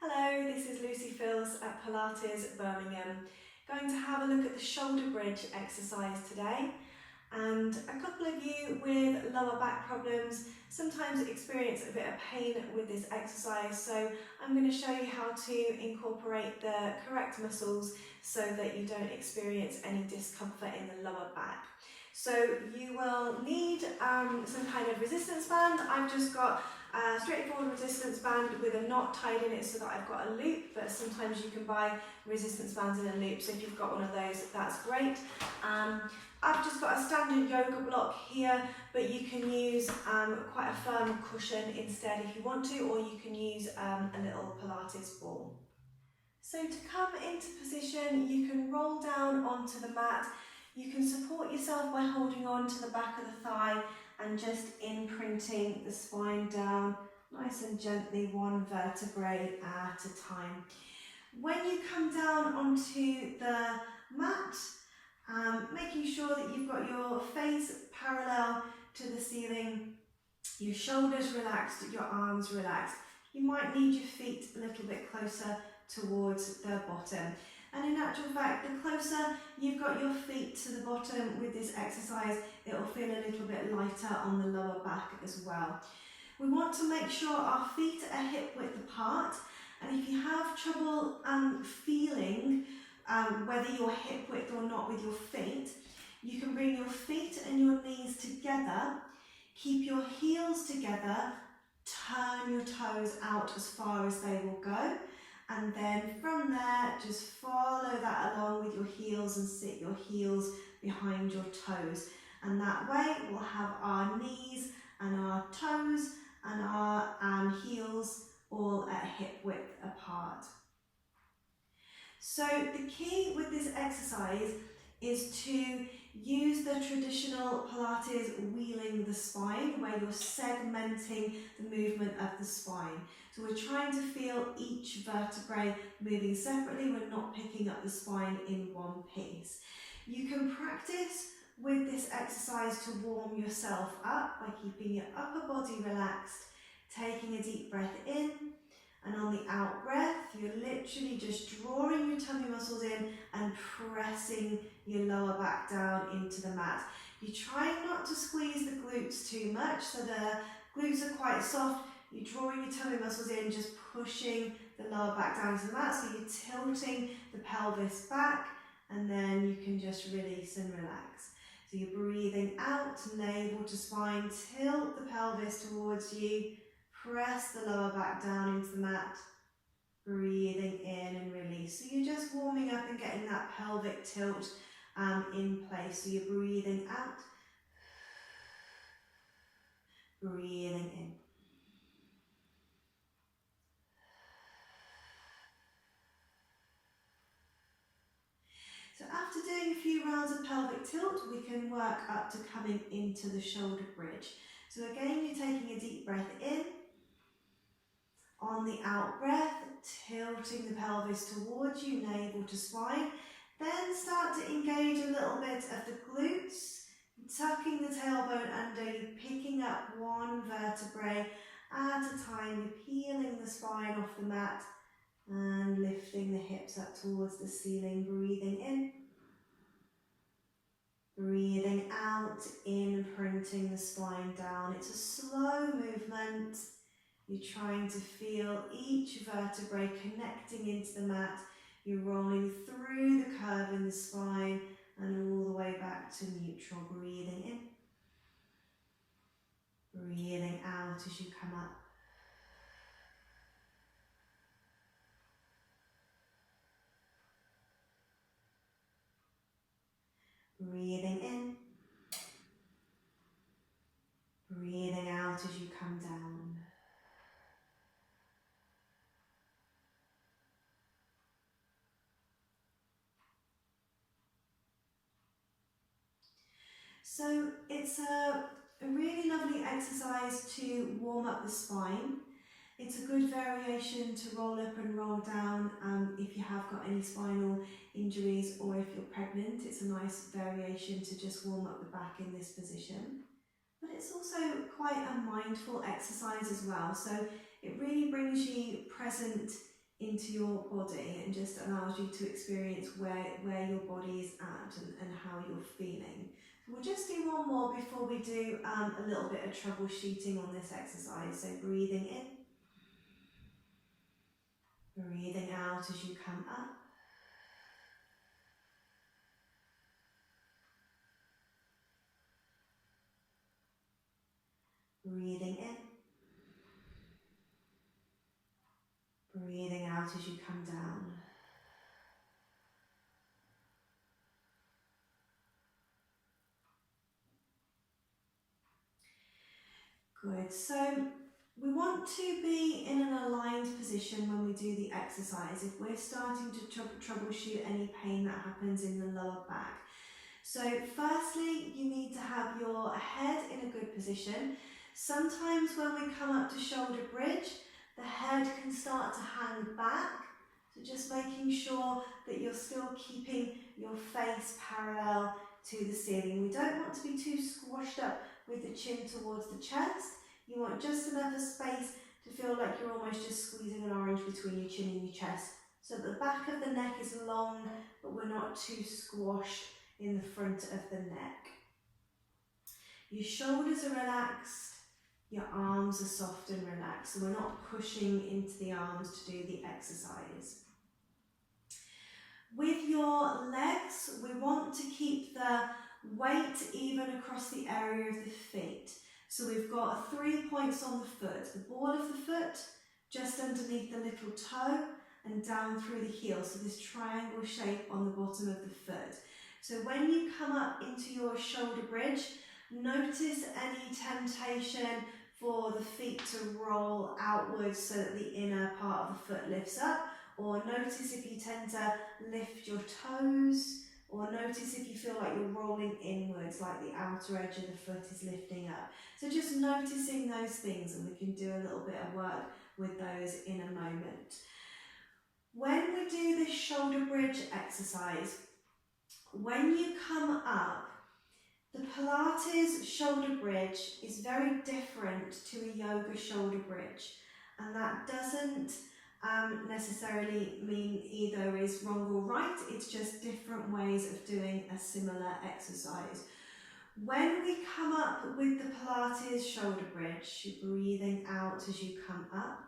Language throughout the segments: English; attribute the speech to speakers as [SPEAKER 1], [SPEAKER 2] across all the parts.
[SPEAKER 1] Hello, this is Filce at Pilates Birmingham. Going to have a look at the shoulder bridge exercise today. And a couple of you with lower back problems sometimes experience a bit of pain with this exercise, so I'm going to show you how to incorporate the correct muscles so that you don't experience any discomfort in the lower back. So you will need some kind of resistance band. I've just got a straightforward resistance band with a knot tied in it so that I've got a loop, but sometimes you can buy resistance bands in a loop, so if you've got one of those, that's great. I've just got a standard yoga block here, but you can use quite a firm cushion instead if you want to, or you can use a little Pilates ball. So to come into position, you can roll down onto the mat. You can support yourself by holding on to the back of the thigh and just imprinting the spine down nice and gently, one vertebrae at a time. When you come down onto the mat, making sure that you've got your face parallel to the ceiling, your shoulders relaxed, your arms relaxed. You might need your feet a little bit closer towards the bottom. And in actual fact, the closer you've got your feet to the bottom with this exercise, it'll feel a little bit lighter on the lower back as well. We want to make sure our feet are hip width apart, and if you have trouble feeling whether you're hip width or not with your feet, you can bring your feet and your knees together, keep your heels together, turn your toes out as far as they will go, and then from there just follow that along with your heels and sit your heels behind your toes, and that way we'll have our knees and our toes and our heels all at hip width apart. So the key with this exercise is to use the traditional Pilates wheeling the spine, where you're segmenting the movement of the spine. So we're trying to feel each vertebrae moving separately. We're not picking up the spine in one piece. You can practice with this exercise to warm yourself up by keeping your upper body relaxed, taking a deep breath in, and on the out breath, you're literally just drawing your tummy muscles in and pressing your lower back down into the mat. You're trying not to squeeze the glutes too much, so the glutes are quite soft. You're drawing your tummy muscles in, just pushing the lower back down to the mat, so you're tilting the pelvis back, and then you can just release and relax. So you're breathing out, navel to spine, tilt the pelvis towards you, press the lower back down into the mat, breathing in and release. So you're just warming up and getting that pelvic tilt in place. So you're breathing out, breathing in. So after doing a few rounds of pelvic tilt, we can work up to coming into the shoulder bridge. So again, you're taking a deep breath in. On the out breath, tilting the pelvis towards you, navel to spine. Then start to engage a little bit of the glutes, tucking the tailbone under, you're picking up one vertebrae at a time, you're peeling the spine off the mat and lifting the hips up towards the ceiling, breathing in. Breathing out, imprinting the spine down. It's a slow movement. You're trying to feel each vertebrae connecting into the mat. You're rolling through the curve in the spine and all the way back to neutral. Breathing in. Breathing out as you come up. Breathing in. Breathing out as you come down. So it's a really lovely exercise to warm up the spine. It's a good variation to roll up and roll down if you have got any spinal injuries or if you're pregnant. It's a nice variation to just warm up the back in this position. But it's also quite a mindful exercise as well. So it really brings you present into your body and just allows you to experience where your body is at and how you're feeling. We'll just do one more before we do a little bit of troubleshooting on this exercise. So breathing in, breathing out as you come up. Breathing in, breathing out as you come down. Good, so we want to be in an aligned position when we do the exercise if we're starting to troubleshoot any pain that happens in the lower back. So firstly, you need to have your head in a good position. Sometimes when we come up to shoulder bridge, the head can start to hang back. So just making sure that you're still keeping your face parallel to the ceiling. We don't want to be too squashed up with the chin towards the chest. You want just enough space to feel like you're almost just squeezing an orange between your chin and your chest. So the back of the neck is long, but we're not too squashed in the front of the neck. Your shoulders are relaxed, your arms are soft and relaxed, so we're not pushing into the arms to do the exercise. With your legs, we want to keep the weight even across the area of the feet. So we've got 3 points on the foot, the ball of the foot, just underneath the little toe and down through the heel, so this triangle shape on the bottom of the foot. So when you come up into your shoulder bridge, notice any temptation for the feet to roll outwards so that the inner part of the foot lifts up, or notice if you tend to lift your toes, or notice if you feel like you're rolling inwards, like the outer edge of the foot is lifting up. So just noticing those things, and we can do a little bit of work with those in a moment. When we do this shoulder bridge exercise, when you come up, the Pilates shoulder bridge is very different to a yoga shoulder bridge, and that doesn't necessarily mean either is wrong or right, it's just different ways of doing a similar exercise. When we come up with the Pilates shoulder bridge, you're breathing out as you come up,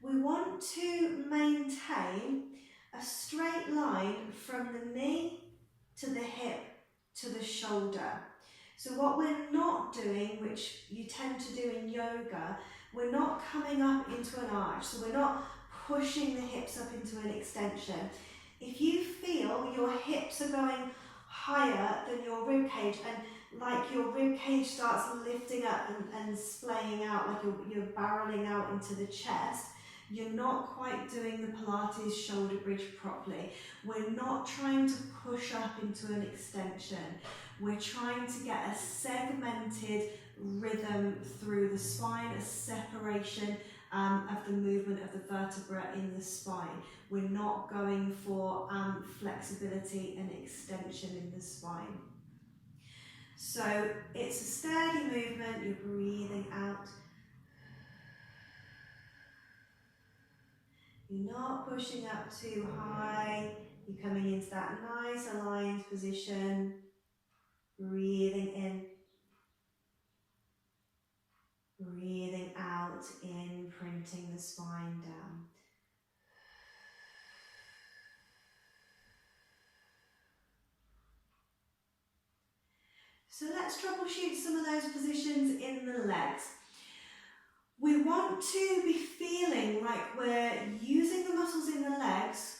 [SPEAKER 1] we want to maintain a straight line from the knee to the hip to the shoulder. So what we're not doing, which you tend to do in yoga, we're not coming up into an arch, so we're not pushing the hips up into an extension. If you feel your hips are going higher than your rib cage, and like your rib cage starts lifting up and splaying out, like you're barreling out into the chest, you're not quite doing the Pilates shoulder bridge properly. We're not trying to push up into an extension. We're trying to get a segmented rhythm through the spine, a separation of the movement of the vertebra in the spine. We're not going for flexibility and extension in the spine. So it's a steady movement, you're breathing out. You're not pushing up too high, you're coming into that nice aligned position, breathing in, breathing out, imprinting the spine down. So let's troubleshoot some of those positions in the legs. We want to be feeling like we're using the muscles in the legs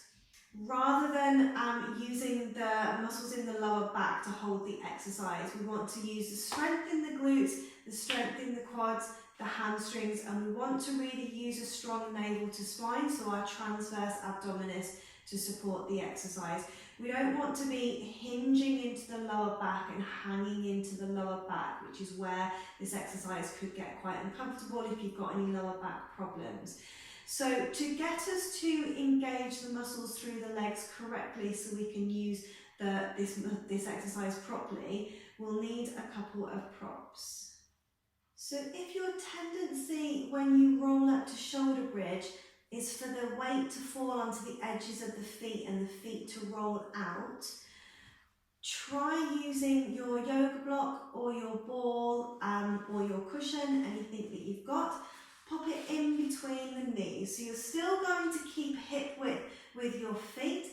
[SPEAKER 1] rather than using the muscles in the lower back to hold the exercise. We want to use the strength in the glutes, the strength in the quads, the hamstrings, and we want to really use a strong navel to spine, so our transverse abdominis, to support the exercise. We don't want to be hinging into the lower back and hanging into the lower back, which is where this exercise could get quite uncomfortable if you've got any lower back problems. So to get us to engage the muscles through the legs correctly so we can use this exercise properly, we'll need a couple of props. So if your tendency when you roll up to shoulder bridge is for the weight to fall onto the edges of the feet and the feet to roll out. Try using your yoga block or your ball or your cushion, anything that you've got. Pop it in between the knees. So you're still going to keep hip width with your feet,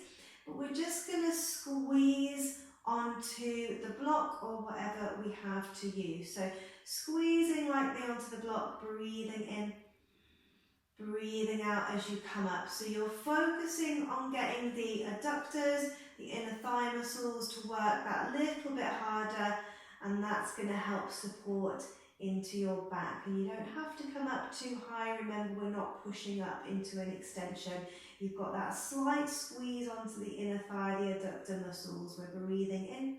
[SPEAKER 1] but we're just going to squeeze onto the block or whatever we have to use. So squeezing lightly onto the block, breathing in, breathing out as you come up. So you're focusing on getting the adductors, the inner thigh muscles to work that little bit harder, and that's going to help support into your back. And you don't have to come up too high. Remember, we're not pushing up into an extension. You've got that slight squeeze onto the inner thigh, the adductor muscles. We're breathing in,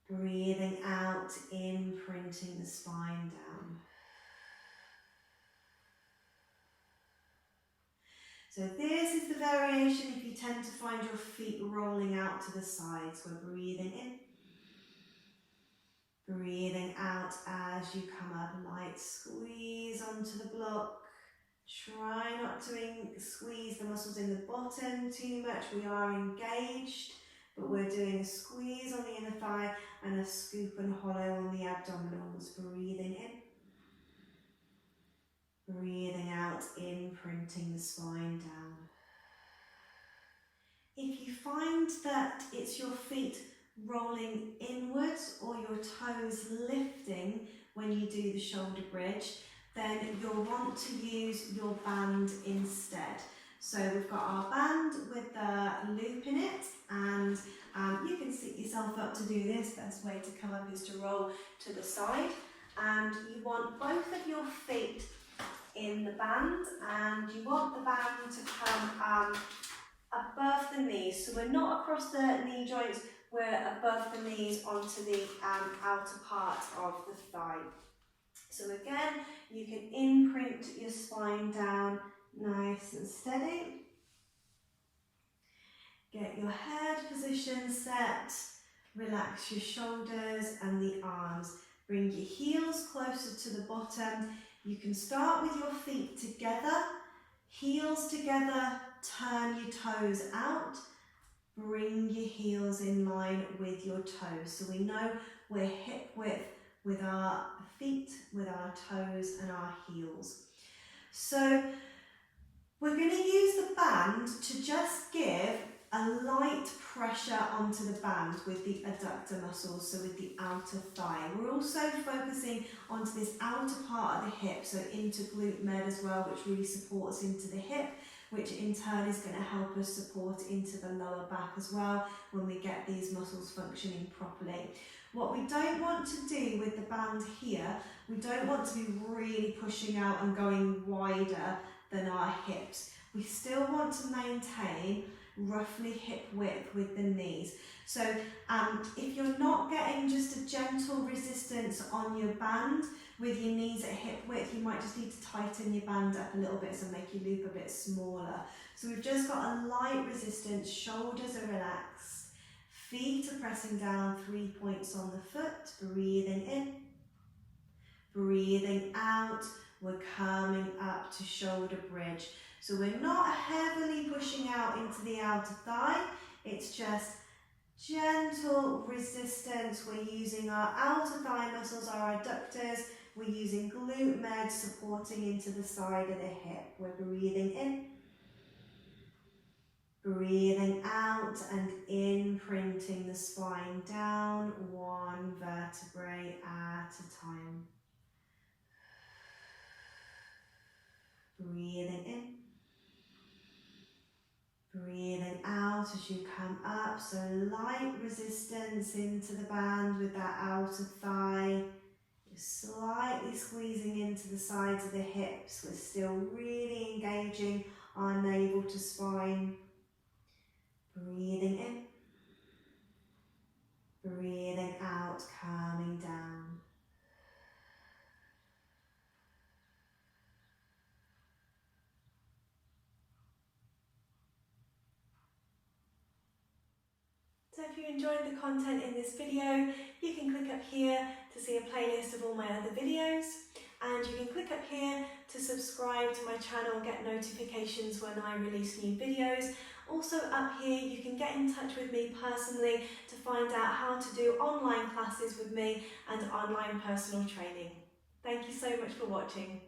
[SPEAKER 1] breathing out, imprinting the spine down. So this is the variation if you tend to find your feet rolling out to the sides. We're breathing in, breathing out as you come up. Light squeeze onto the block. Try not to squeeze the muscles in the bottom too much. We are engaged, but we're doing a squeeze on the inner thigh and a scoop and hollow on the abdominals. Breathing in, breathing out, imprinting the spine down. If you find that it's your feet rolling inwards or your toes lifting when you do the shoulder bridge, then you'll want to use your band instead. So we've got our band with the loop in it, and you can sit yourself up to do this. Best way to come up is to roll to the side, and you want both of your feet in the band, and you want the band to come above the knees. So we're not across the knee joints, we're above the knees onto the outer part of the thigh. So again, you can imprint your spine down nice and steady. Get your head position set, relax your shoulders and the arms. Bring your heels closer to the bottom. You can start with your feet together, heels together, turn your toes out, bring your heels in line with your toes. So we know we're hip width with our feet, with our toes and our heels. So we're going to use the band to just give a light pressure onto the band with the adductor muscles, so with the outer thigh. We're also focusing onto this outer part of the hip, so into glute med as well, which really supports into the hip, which in turn is going to help us support into the lower back as well when we get these muscles functioning properly. What we don't want to do with the band here, we don't want to be really pushing out and going wider than our hips. We still want to maintain roughly hip width with the knees. So if you're not getting just a gentle resistance on your band with your knees at hip width, you might just need to tighten your band up a little bit, so make your loop a bit smaller. So we've just got a light resistance, shoulders are relaxed, feet are pressing down, 3 points on the foot, breathing in, breathing out, we're coming up to shoulder bridge. So we're not heavily pushing out into the outer thigh, it's just gentle resistance. We're using our outer thigh muscles, our adductors, we're using glute med supporting into the side of the hip. We're breathing in, breathing out and imprinting the spine down, one vertebrae at a time. Breathing in, breathing out as you come up, so light resistance into the band with that outer thigh. You're slightly squeezing into the sides of the hips. We're still really engaging our navel to spine. Breathing in, breathing out, calming down. So if you enjoyed the content in this video, you can click up here to see a playlist of all my other videos. and you can click up here to subscribe to my channel, get notifications when I release new videos. Also up here you can get in touch with me personally to find out how to do online classes with me and online personal training. Thank you so much for watching.